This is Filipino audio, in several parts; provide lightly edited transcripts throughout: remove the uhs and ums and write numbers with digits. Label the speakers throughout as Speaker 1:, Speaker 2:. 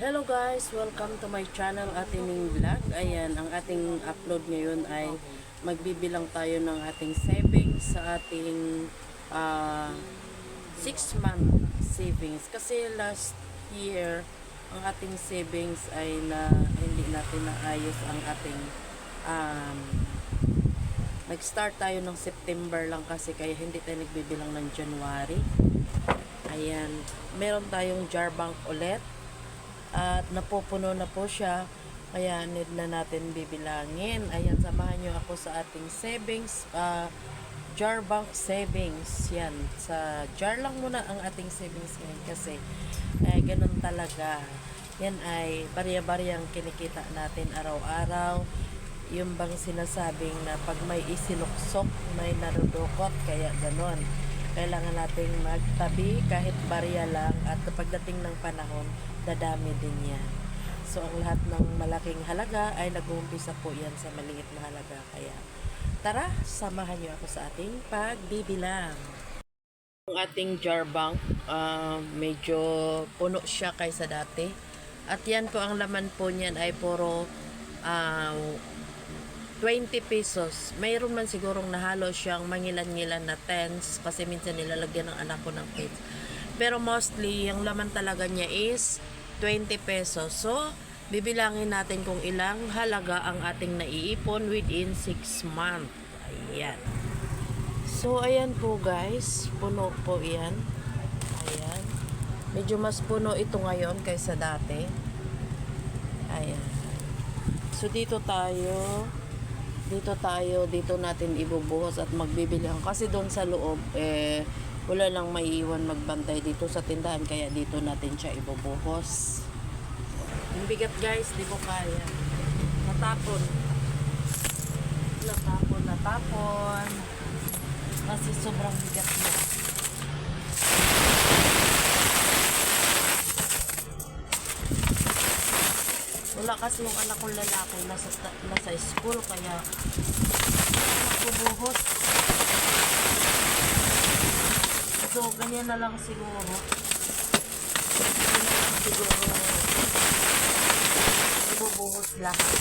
Speaker 1: Hello guys, welcome to my channel Atining Vlog. Ayan, ang ating upload ngayon ay magbibilang tayo ng ating savings sa ating 6-month savings. Kasi last year, ang ating savings ay hindi natin naayos ang ating nag-start tayo ng September lang kasi kaya hindi tayo nagbibilang ng January. Ayan, meron tayong jar bank ulit at napupuno na po siya kaya need na natin bibilangin. Ayan, samahan nyo ako sa ating savings, jar bank savings. Yan, sa jar lang muna ang ating savings ngayon kasi ganun talaga. Yan ay barya-baryang kinikita natin araw-araw. Yung bang sinasabing na pag may isinuksok may narudukot, kaya ganun. Kailangan nating magtabi kahit barya lang at pagdating ng panahon dadami din yan. So ang lahat ng malaking halaga ay nag-uumpisa po yan sa maliit na halaga. Kaya tara, samahan niyo ako sa ating pagbibilang. Ang ating jar bank medyo puno siya kaysa dati. At yan po, ang laman po niyan ay puro 20 pesos. Mayroon man sigurong nahalo siyang mangilan-ngilan na tens kasi minsan nilalagyan ng anak ko ng pets. Pero mostly, yung laman talaga niya is 20 pesos. So, bibilangin natin kung ilang halaga ang ating naiipon within 6 months. Ayan. So, ayan po guys. Puno po yan. Ayan. Medyo mas puno ito ngayon kaysa dati. Ayan. So, dito natin ibubuhos at magbibilang kasi doon sa loob wala lang maiiwan magbantay dito sa tindahan, kaya dito natin siya ibubuhos. Yung bigat guys, di ko kaya. Natapon kasi sobrang bigat niya. Wala kasi yung anak kong lalaki nasa school, kaya nagbubuhos. So, ganyan na lang siguro. Ibubuhos lahat.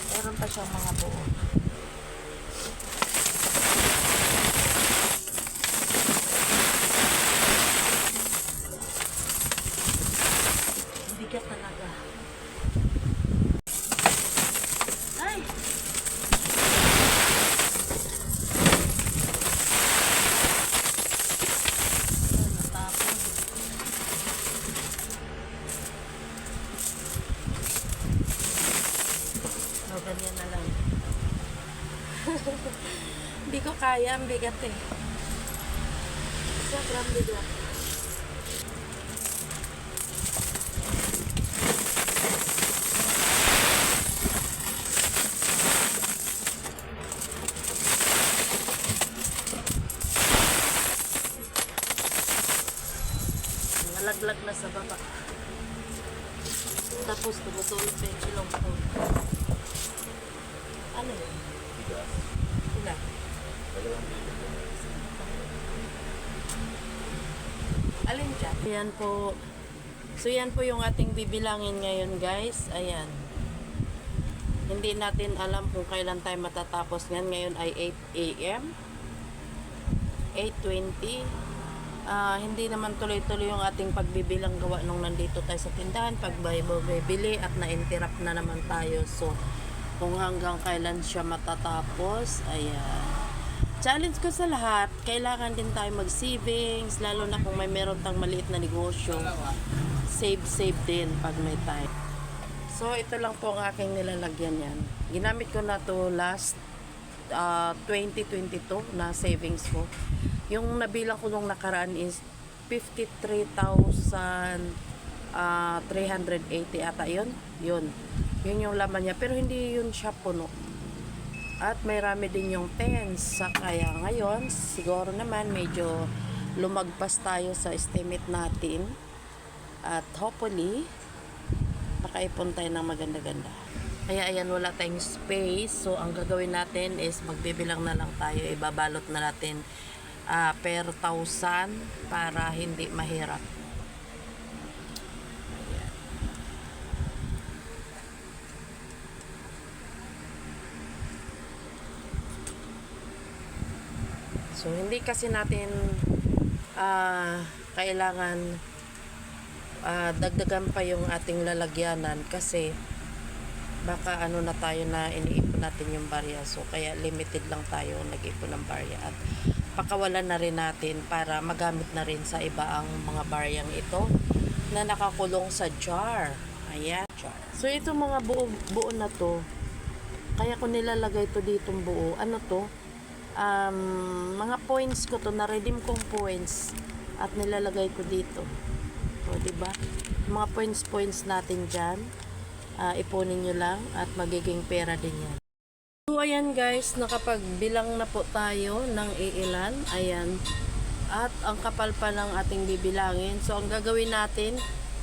Speaker 1: Meron pa siyang mga buo. Bigat talaga. Ay! Natapos. So, ganyan na lang. Hindi ko kaya, ang bigat eh. Sobrang bigat. Nalaglag na sa baba. Tapos tumutulog pa yung silong ko. Ano yun? Ilan? Alin dyan? Ayan po. So yan po yung ating bibilangin ngayon guys. Ayan. Hindi natin alam kung kailan tayo matatapos yan. Ngayon ay 8 AM. 8:20. Hindi naman tuloy-tuloy yung ating pagbibilang gawa nung nandito tayo sa tindahan. Pag bibili at na-interrupt na naman tayo. So, kung hanggang kailan siya matatapos, ayan. Challenge ko sa lahat, kailangan din tayo mag-savings, lalo na kung may meron tang maliit na negosyo. Save din pag may time. So, ito lang po ang aking nilalagyan yan. Ginamit ko na to last 2022 na savings ko. Yung nabilang ko nung nakaraan is 53,380 ata yun. Yun yung laman niya. Pero hindi yun siya puno. At may rami din yung tens. Kaya ngayon, siguro naman medyo lumagpas tayo sa estimate natin. At hopefully, makaipon tayo ng maganda-ganda. Kaya ayan, wala tayong space. So, ang gagawin natin is magbibilang na lang tayo. Ibabalot na natin per 1,000 para hindi mahirap. So, hindi kasi natin kailangan dagdagan pa yung ating lalagyanan kasi baka ano na tayo na iniipon natin yung barya. So, kaya limited lang tayo nag-ipon ng barya at pakawalan na rin natin para magamit na rin sa iba ang mga baryang ito na nakakulong sa jar. Ayan, jar. So, itong mga buo na to, kaya ko nilalagay to ditong buo. Ano to? Mga points ko to, na-redeem kong points at nilalagay ko dito. O, diba? Mga points natin dyan. Ipunin nyo lang at magiging pera din yan. So, ayan guys, nakapagbilang na po tayo ng iilan. Ayan. At ang kapal pa ng ating bibilangin. So, ang gagawin natin,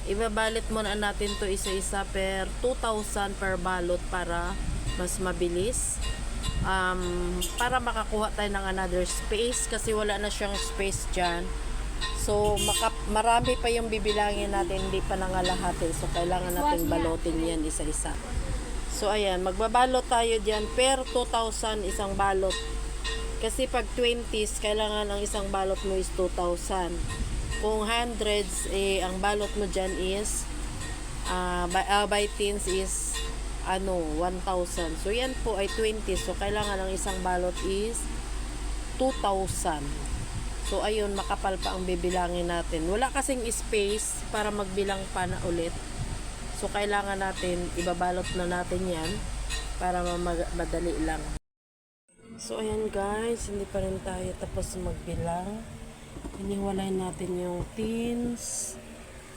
Speaker 1: ibabalit muna natin to isa-isa per 2,000 per balot para mas mabilis. Para makakuha tayo ng another space kasi wala na siyang space dyan. So, marami pa yung bibilangin natin, hindi pa nangalahati. So, kailangan natin balotin yan isa-isa. So, ayan, magbabalot tayo dyan per 2,000 isang balot. Kasi pag 20s, kailangan ang isang balot mo is 2,000. Kung hundreds, ang balot mo dyan is by tens is 1,000. So, yan po ay 20. So, kailangan ang isang balot is 2,000. So, ayun, makapal pa ang bibilangin natin. Wala kasing space para magbilang pa na ulit. So, kailangan natin, ibabalot na natin yan para madali lang. So, ayan guys, hindi pa rin tayo tapos magbilang. Iniwalay natin yung tins.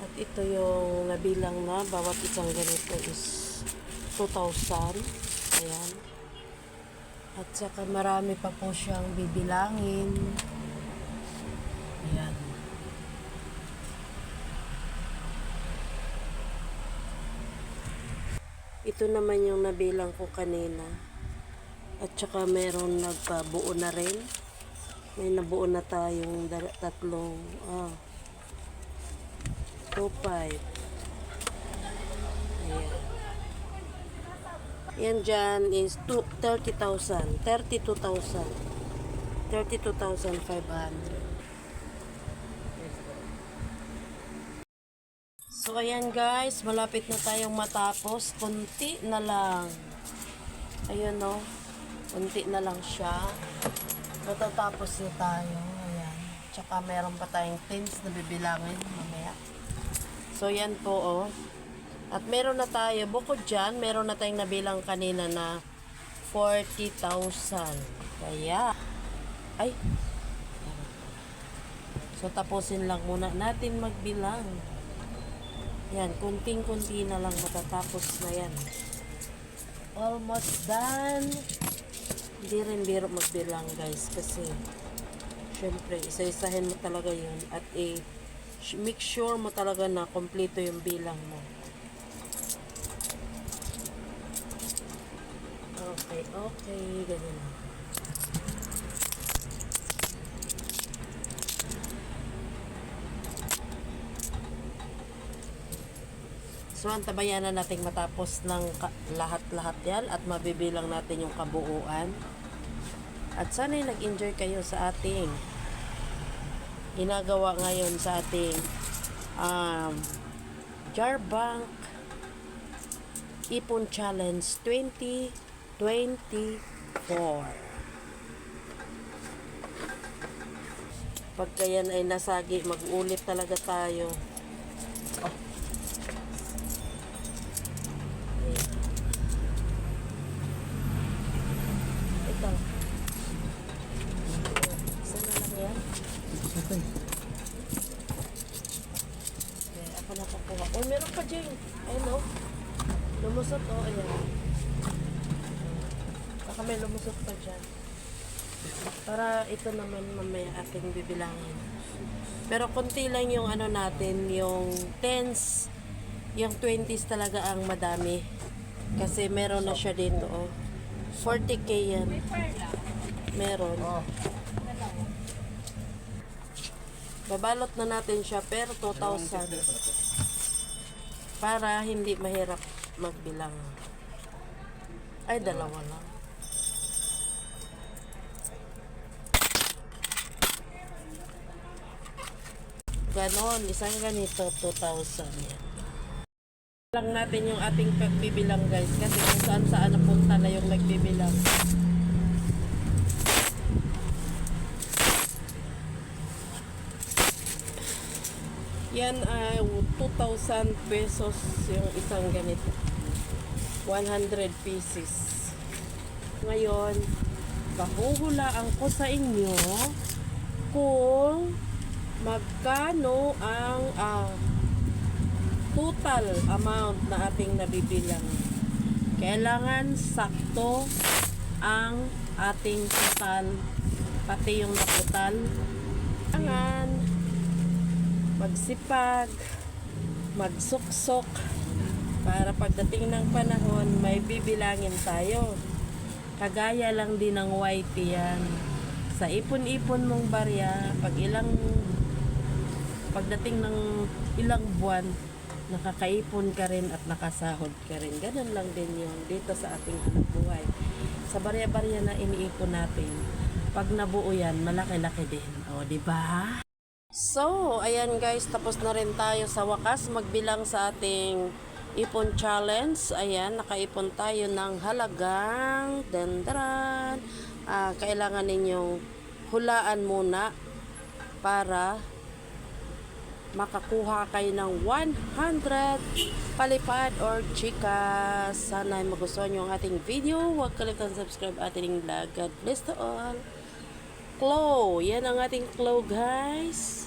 Speaker 1: At ito yung nabilang na, bawat isang ganito is 2,000. Ayan. At saka marami pa po siyang bibilangin. Ayan. Ito naman yung nabilang ko kanina. At saka meron nagpabuo na rin. May nabuo na tayong tatlong 2, 5. Ayan. Yan dyan is 30,000. 32,000. 32,500. So, ayan guys, malapit na tayong matapos. Kunti na lang. Ayun no. Kunti na lang siya. Matatapos na tayo. Ayan. Tsaka meron pa tayong tins na bibilangin mamaya. So, yan po oh. At meron na tayo, bukod dyan, meron na tayong nabilang kanina na 40,000. Kaya, so, tapusin lang muna natin magbilang. Yan, kunting-kunti na lang matatapos na yan. Almost done. Hindi rin biro magbilang guys kasi syempre, isa-isahin mo talaga yun at make sure mo talaga na kompleto yung bilang mo. Okay, ganyan na. So, antabayan na natin matapos ng lahat-lahat yan at mabibilang natin yung kabuuan. At sana'y nag-enjoy kayo sa ating ginagawa ngayon sa ating Jar Bank Ipon Challenge 2024. Pagka yan ay nasagi, mag-ulit talaga tayo. Ako na kukuha. Oh, meron pa dyan. Ayun o. Lumusot o. Ayan. Baka may lumusot pa dyan. Para ito naman mamaya ating bibilangin. Pero konti lang yung ano natin, yung 10s, yung 20s talaga ang madami. Kasi meron na siya dito o. 40k yan. Meron. Babalot na natin siya pero 2,000 para hindi mahirap magbilang. Ay, dalawa lang. Ganon, isang ganito, 2,000 yan. Lang natin yung ating pagbibilang guys kasi kung saan saan napunta na yung nagbibilang. Yan ay 2,000 pesos yung isang ganito. 100 pieces. Ngayon, pahuhulaan ko sa inyo kung magkano ang total amount na ating nabibilang. Kailangan sakto ang ating total, pati yung naputal. Kailangan magsipag, magsuksok, para pagdating ng panahon, may bibilangin tayo. Kagaya lang din ng YT yan. Sa ipon-ipon mong barya, pagdating ng ilang buwan, nakakaipon ka rin at nakasahod ka rin. Ganun lang din yun dito sa ating hanap buhay. Sa barya-barya na iniipon natin, pag nabuo yan, malaki-laki din. O, di ba? So, ayan guys, tapos na rin tayo sa wakas magbilang sa ating ipon challenge. Ayan, nakaipon tayo ng halagang dendran. Kailangan ninyong hulaan muna para makakuha kayo ng 100 palipad or chika. Sana ay magustuhan nyo ang ating video. Huwag kalimutan subscribe ating vlog. God bless to all. Claw. Yan ang ating claw guys.